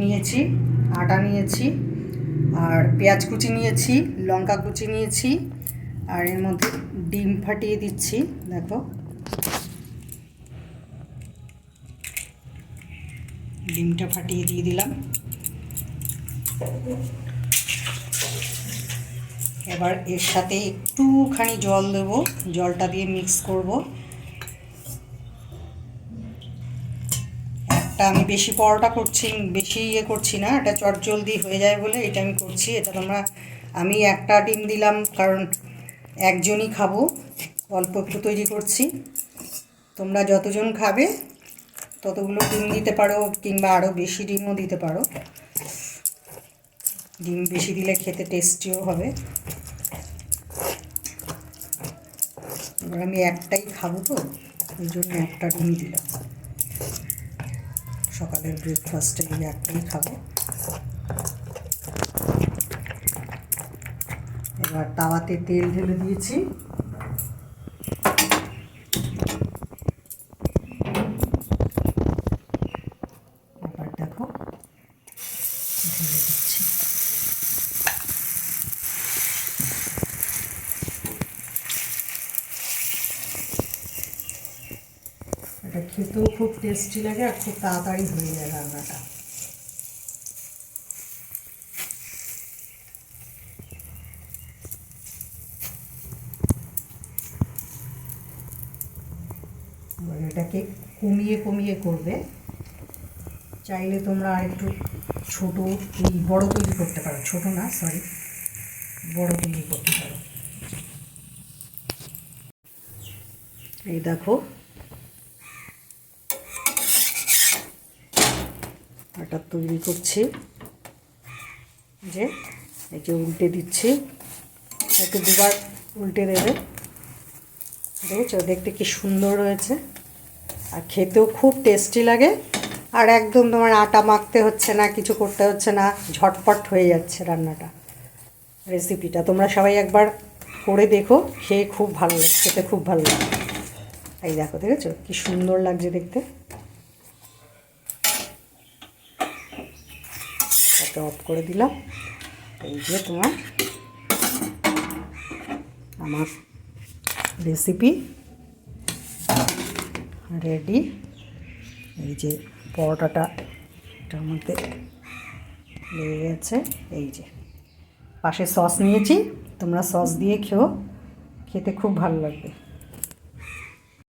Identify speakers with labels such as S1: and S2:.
S1: নিয়েছি, আটা নিয়েছি, আর পেঁয়াজ কুচি নিয়েছি, লঙ্কা কুচি নিয়েছি, আর এর মধ্যে ডিম ফাটিয়ে দিচ্ছি। দেখো, ডিমটা ফাটিয়ে দিয়ে দিলাম। এবার এর সাথে একটুখানি জল দেব, জলটা দিয়ে মিক্স করব। একটা আমি বেশি পরোটা করছি, বেশি করছি না, এটা চটজলদি হয়ে যায় বলে এটা আমি করছি। এটা আমি একটা ডিম দিলাম কারণ একজনই খাবো, অল্প একটু তৈরি করছি। তোমরা যতজন খাবে ততগুলো ডিম দিতে পারো, কিংবা আরও বেশি ডিমও দিতে পারো। ডিম বেশি দিলে খেতে টেস্টিও হবে। এবার আমি একটাই খাবো তো, ওই জন্য একটা ডিম দিলাম। সকালের ব্রেকফাস্টে একটাই খাবো। এবার তাওয়াতে তেল ঢেলে দিয়েছি। এবার দেখো ঢেলে দিচ্ছি। এটা খেতেও খুব টেস্টি লাগে আর খুব তাড়াতাড়ি হয়ে যায় রান্নাটা। এবার এটাকে কমিয়ে কমিয়ে করবে। চাইলে তোমরা আর একটু ছোটো বড় তৈরি করতে পারো, ছোটো না সরি, বড় তৈরি করতে পারো। এই দেখো আটা তৈরি করছি, যে এই যে উল্টে দিচ্ছি, একটু দুবার উল্টে দেবে। দেখেছো, দেখতে কি সুন্দর হয়েছে, আর খেতেও খুব টেস্টি লাগে। আর একদম তোমার আটা মাখতে হচ্ছে না, কিছু করতে হচ্ছে না, ঝটপট হয়ে যাচ্ছে রান্নাটা। রেসিপিটা তোমরা সবাই একবার করে দেখো, খেয়ে খুব ভালো লাগে, খেতে খুব ভালো লাগে। এই দেখো, দেখেছো কি সুন্দর লাগছে দেখতে। তাকে অফ করে দিলাম। এই যে আমার রেসিপি রেডি। এই যে পরোটাটা এটার মধ্যে লেগে গেছে। এই যে পাশে সস নিয়েছি, তোমরা সস দিয়ে খেতে খুব ভালো লাগবে।